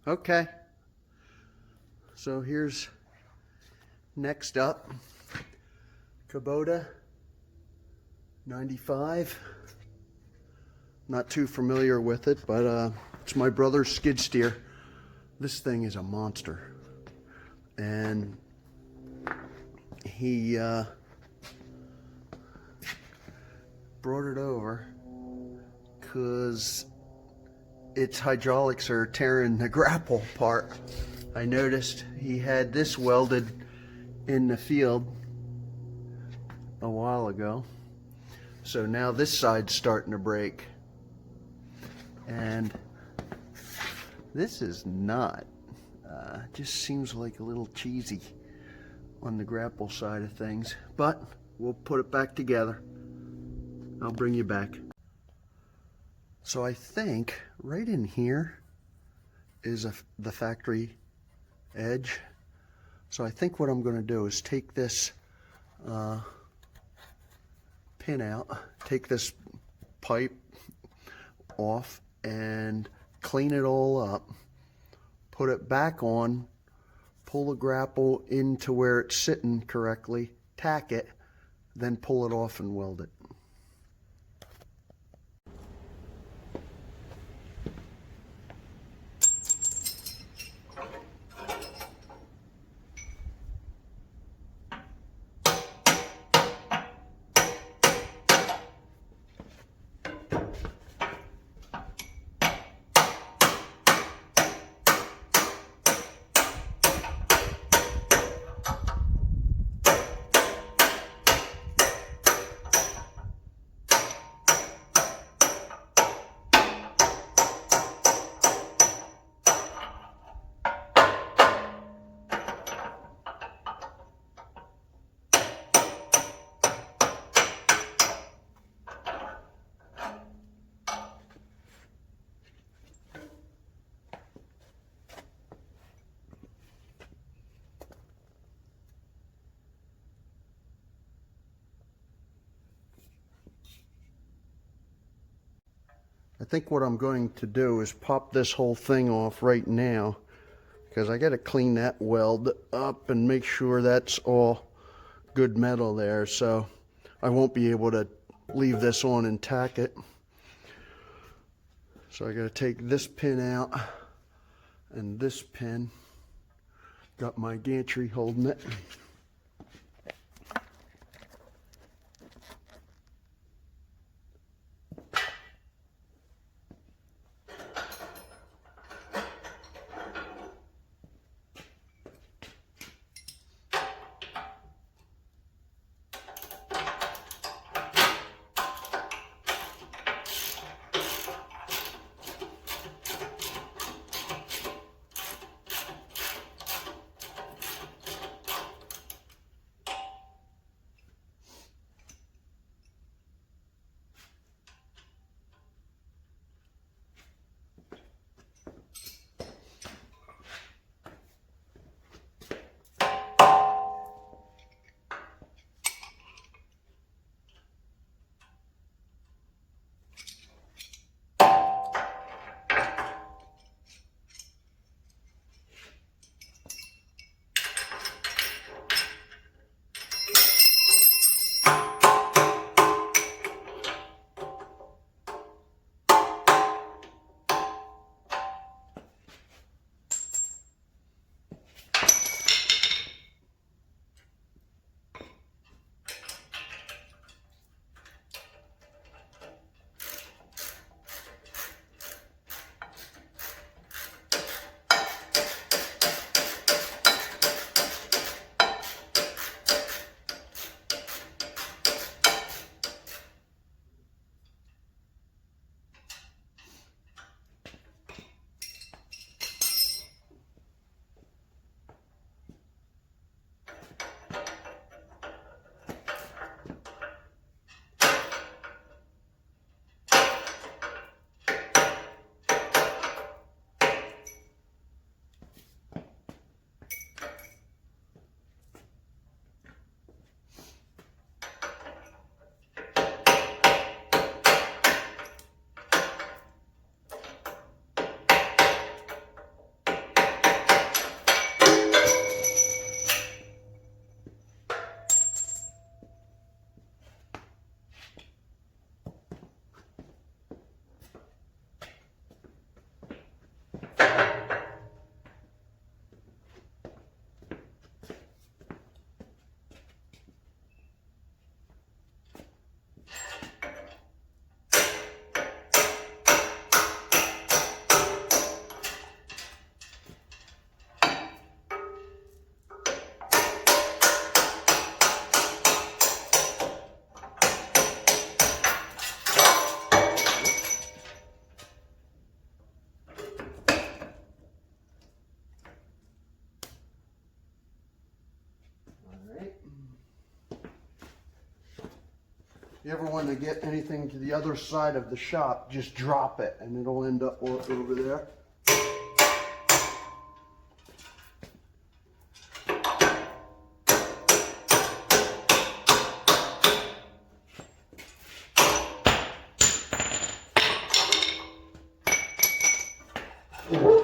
Okay, so here's next up, Kubota 95. Not too familiar with it, but it's my brother's skid steer. This thing is a monster, and he brought it over because its hydraulics are tearing the grapple apart. I noticed he had this welded in the field a while ago, so now this side's starting to break, and this is not. Just seems like a little cheesy on the grapple side of things, but we'll put it back together. I'll bring you back. So I think right in here is the factory edge. So I think what I'm going to do is take this pin out, take this pipe off and clean it all up, put it back on, pull the grapple into where it's sitting correctly, tack it, then pull it off and weld it. I think what I'm going to do is pop this whole thing off right now, because I got to clean that weld up and make sure that's all good metal there, so I won't be able to leave this on and tack it. So I got to take this pin out and this pin. Got my gantry holding it. you ever want to get anything to the other side of the shop, just drop it and it'll end up over there. Okay.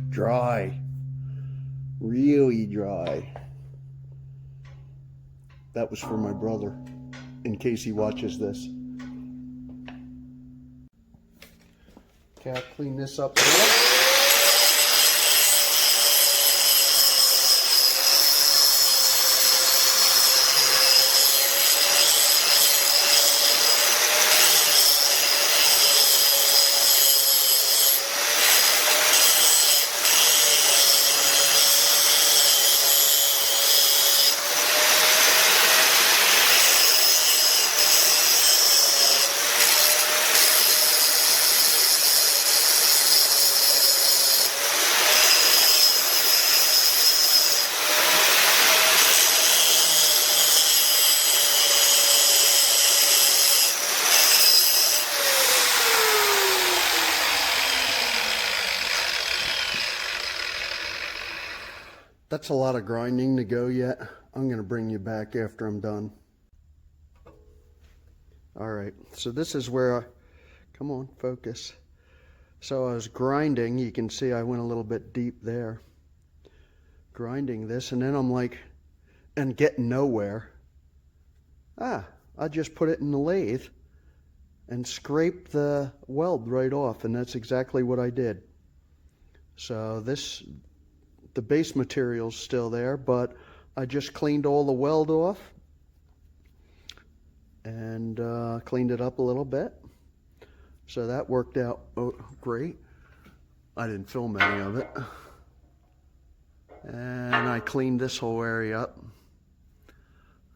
Dry, really dry. That was for my brother, in case he watches this. Okay, I'll clean this up a bit. That's a lot of grinding to go yet. I'm going to bring you back after I'm done. All right, so this is where come on, focus. So I was grinding, you can see I went a little bit deep there. Grinding this, and then I'm like, and getting nowhere. I just put it in the lathe and scrape the weld right off, and that's exactly what I did. So the base material's still there, but I just cleaned all the weld off and cleaned it up a little bit. So that worked out great. I didn't film any of it. And I cleaned this whole area up.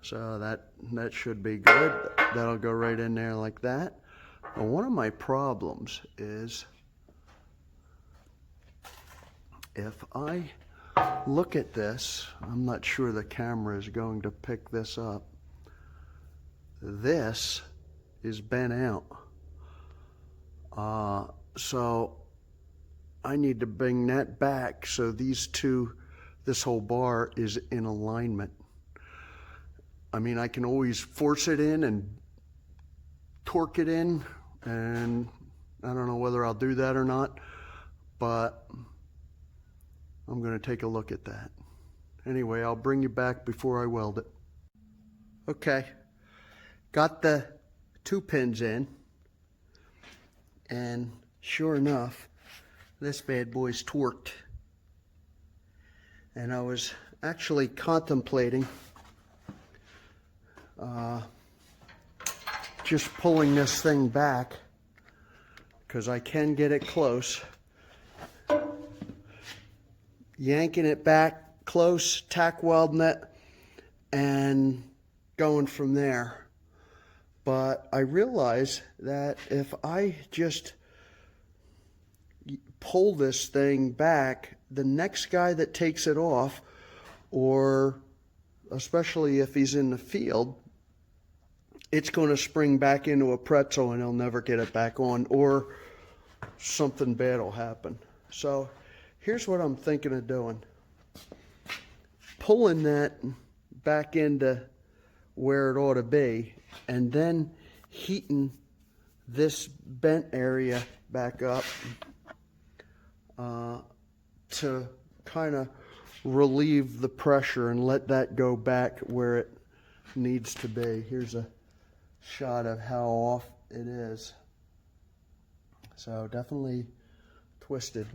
So that should be good. That'll go right in there like that. But one of my problems is if I look at this, I'm not sure the camera is going to pick this up. This is bent out. So I need to bring that back so this whole bar is in alignment. I mean, I can always force it in and torque it in, and I don't know whether I'll do that or not, but I'm going to take a look at that. Anyway, I'll bring you back before I weld it. Okay, got the 2 pins in, and sure enough, this bad boy's torqued. And I was actually contemplating just pulling this thing back, because I can get it close, yanking it back close, tack welding it, and going from there. But I realize that if I just pull this thing back, the next guy that takes it off, or especially if he's in the field, it's going to spring back into a pretzel and he'll never get it back on, or something bad will happen. So here's what I'm thinking of doing. Pulling that back into where it ought to be, and then heating this bent area back up to kind of relieve the pressure and let that go back where it needs to be. Here's a shot of how off it is. So definitely twisted.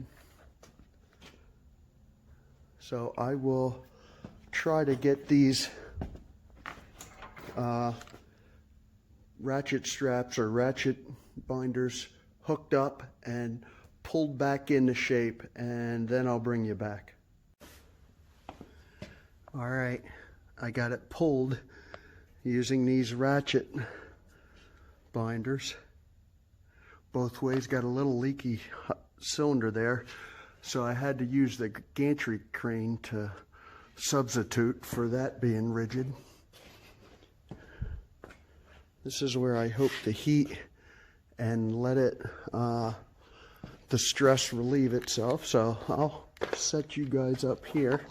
So I will try to get these ratchet straps or ratchet binders hooked up and pulled back into shape, and then I'll bring you back. All right, I got it pulled using these ratchet binders. Both ways. Got a little leaky cylinder there, so I had to use the gantry crane to substitute for that being rigid. This is where I hope to heat and let it, the stress relieve itself. So I'll set you guys up here.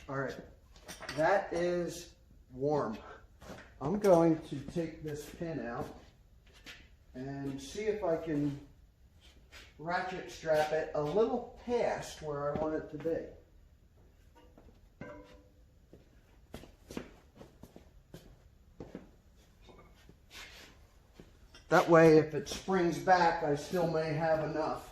All right, that is warm. I'm going to take this pin out and see if I can ratchet strap it a little past where I want it to be. That way, if it springs back, I still may have enough.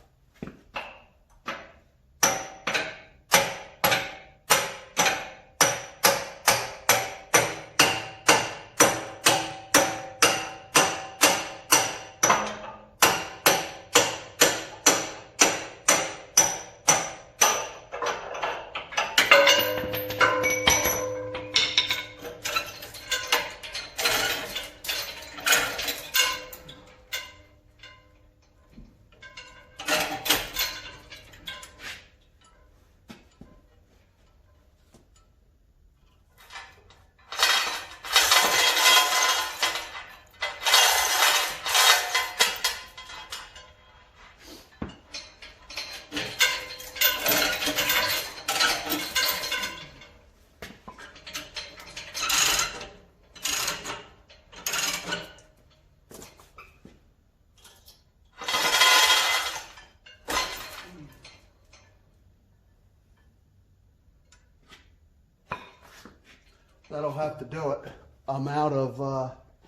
That'll have to do it. I'm out of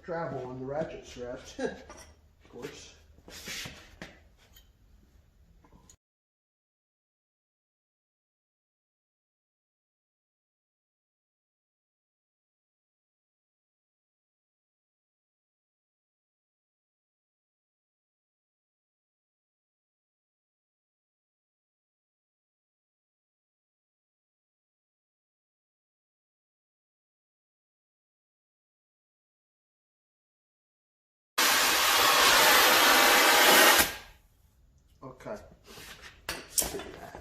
travel on the ratchet straps, of course. Okay. Let's do that.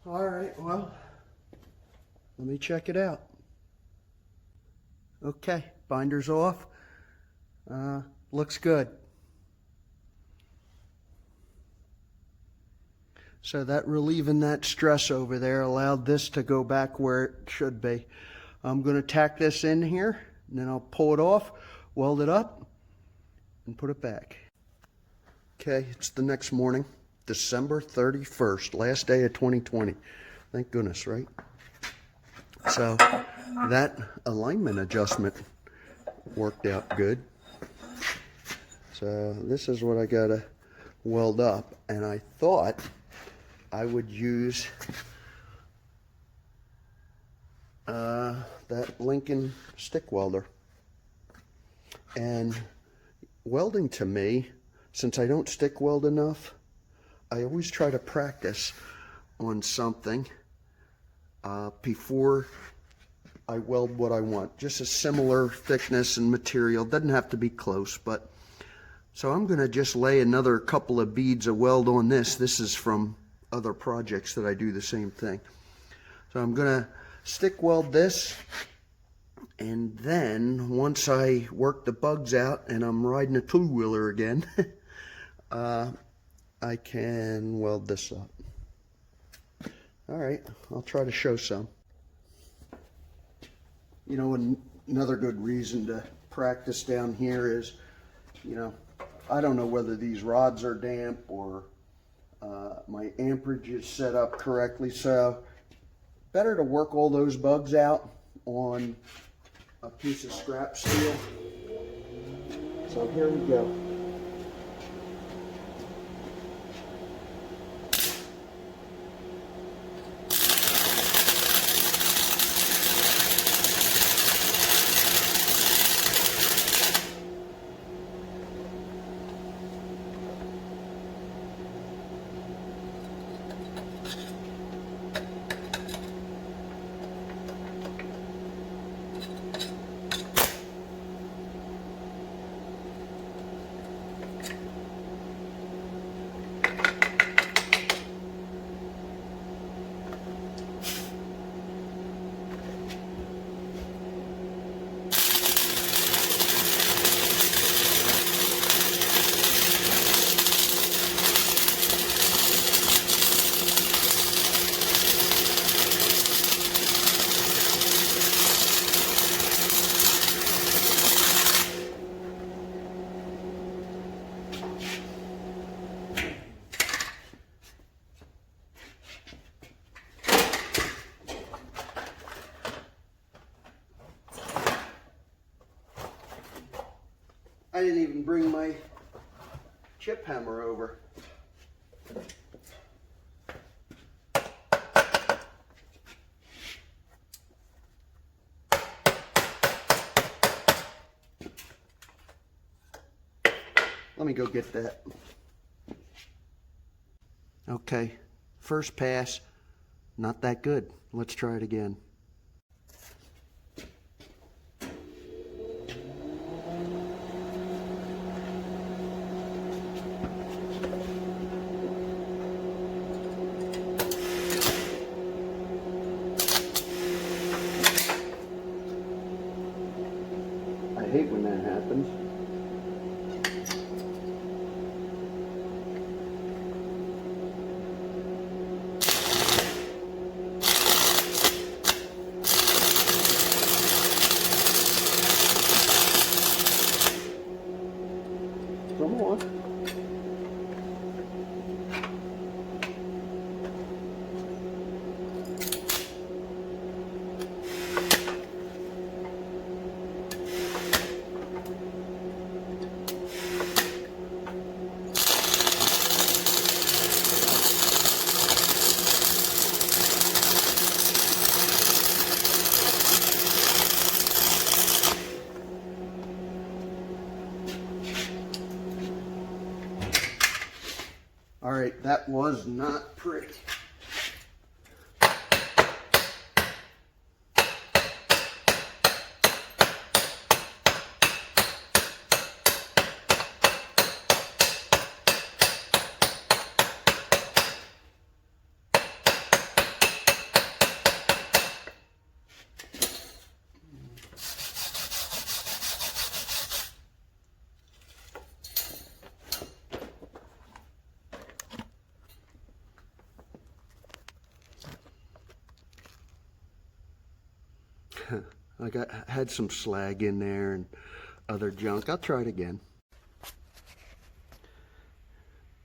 All right, well, let me check it out. Okay, binder's off. Looks good. So that relieving that stress over there allowed this to go back where it should be. I'm going to tack this in here, and then I'll pull it off, weld it up, and put it back. Okay, it's the next morning, December 31st, last day of 2020. Thank goodness, right? So that alignment adjustment worked out good. So this is what I gotta weld up, and I thought I would use that Lincoln stick welder. And welding, to me, since I don't stick weld enough, I always try to practice on something before I weld what I want. Just a similar thickness and material. Doesn't have to be close, but so I'm going to just lay another couple of beads of weld on this. This is from other projects that I do the same thing. So I'm going to stick weld this And then once I work the bugs out and I'm riding a two-wheeler again, I can weld this up. All right, I'll try to show some. You know, another good reason to practice down here is, you know, I don't know whether these rods are damp or my amperage is set up correctly, so better to work all those bugs out on a piece of scrap steel. So here we go. I didn't even bring my chip hammer over. Let me go get that. Okay, first pass, not that good. Let's try it again. I hate when that happens. Come on. All right, that was not pretty. Had some slag in there and other junk. I'll try it again.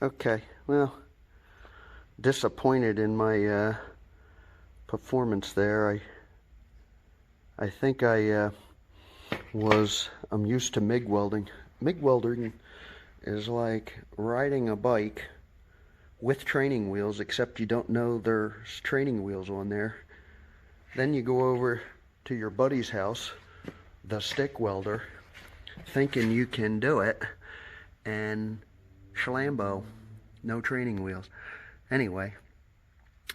Okay, well, disappointed in my performance there. I think I'm used to MIG welding. MIG welding is like riding a bike with training wheels, except you don't know there's training wheels on there. Then you go over to your buddy's house, the stick welder, thinking you can do it, and schlambo, no training wheels. Anyway,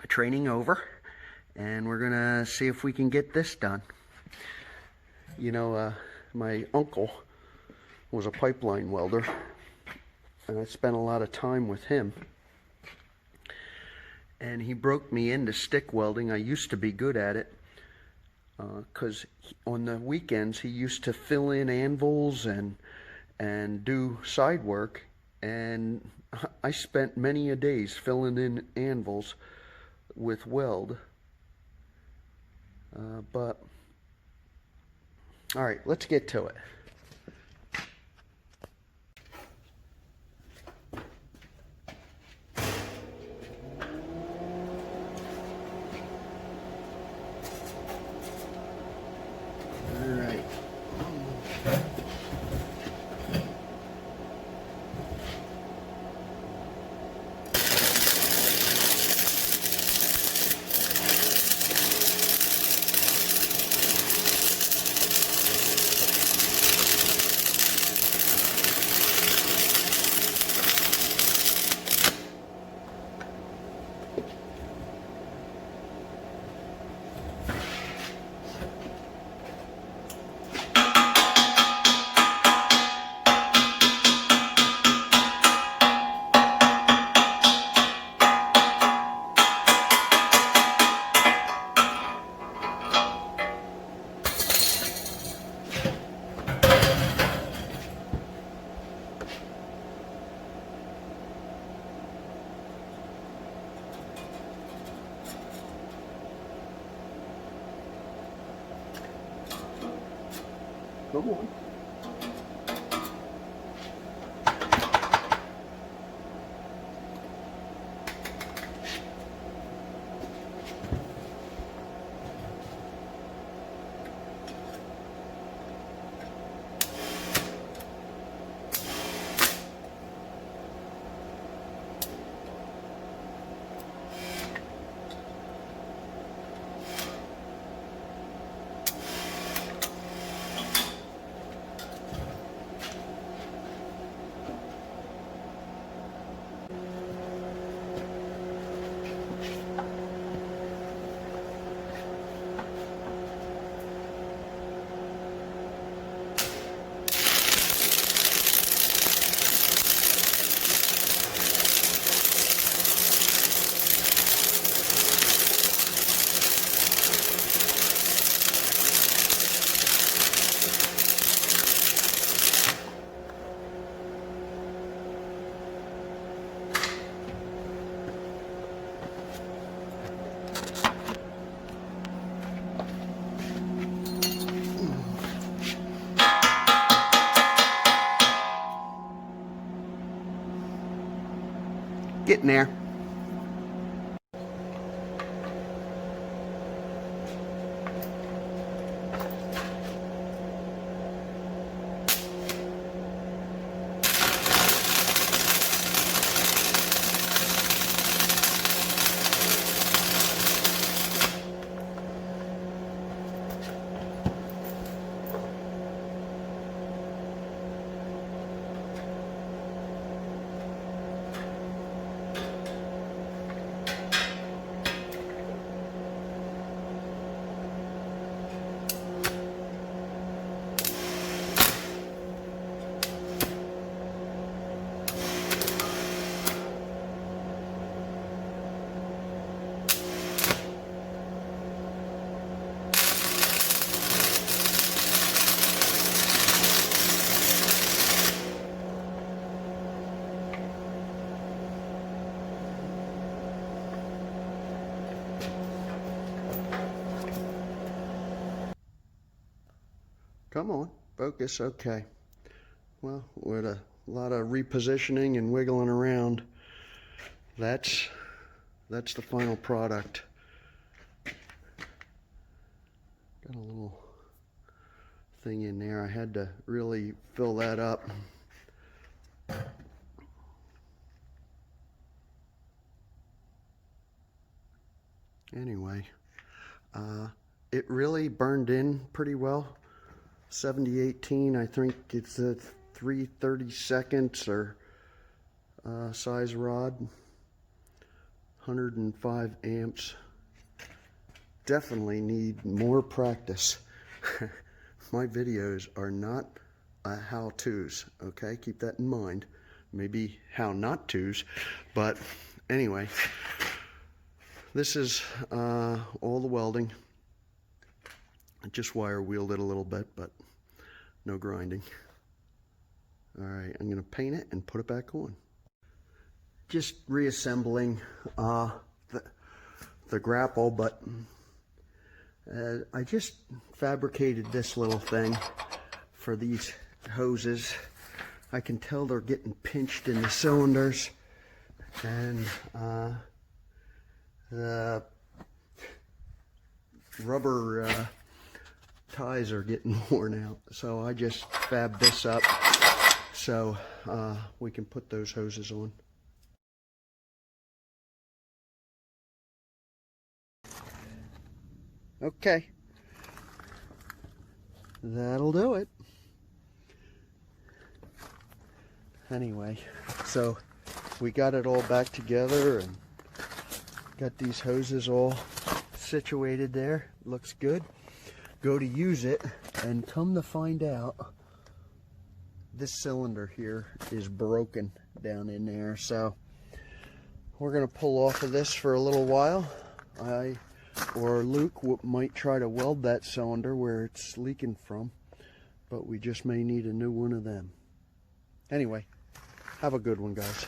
training over, and we're gonna see if we can get this done. You know, my uncle was a pipeline welder, and I spent a lot of time with him, and he broke me into stick welding. I used to be good at it. because on the weekends he used to fill in anvils and do side work, and I spent many a days filling in anvils with weld. But all right, let's get to it. Come on. Getting there. Come on, focus, okay. Well, with a lot of repositioning and wiggling around, that's the final product. Got a little thing in there. I had to really fill that up. Anyway, it really burned in pretty well. 7018, I think it's a 3/32 or size rod, 105 amps. Definitely need more practice. My videos are not how-tos, okay? Keep that in mind. Maybe how-not-tos, but anyway, this is all the welding. I just wire wheeled it a little bit, but no grinding. All right, I'm gonna paint it and put it back on. Just reassembling the grapple, but I just fabricated this little thing for these hoses. I can tell they're getting pinched in the cylinders, and the rubber ties are getting worn out. So I just fabbed this up so we can put those hoses on. Okay, that'll do it. Anyway, so we got it all back together and got these hoses all situated there. Looks good. Go to use it, and come to find out, this cylinder here is broken down in there. So we're going to pull off of this for a little while. Or Luke might try to weld that cylinder where it's leaking from, but we just may need a new one of them. Anyway, have a good one, guys.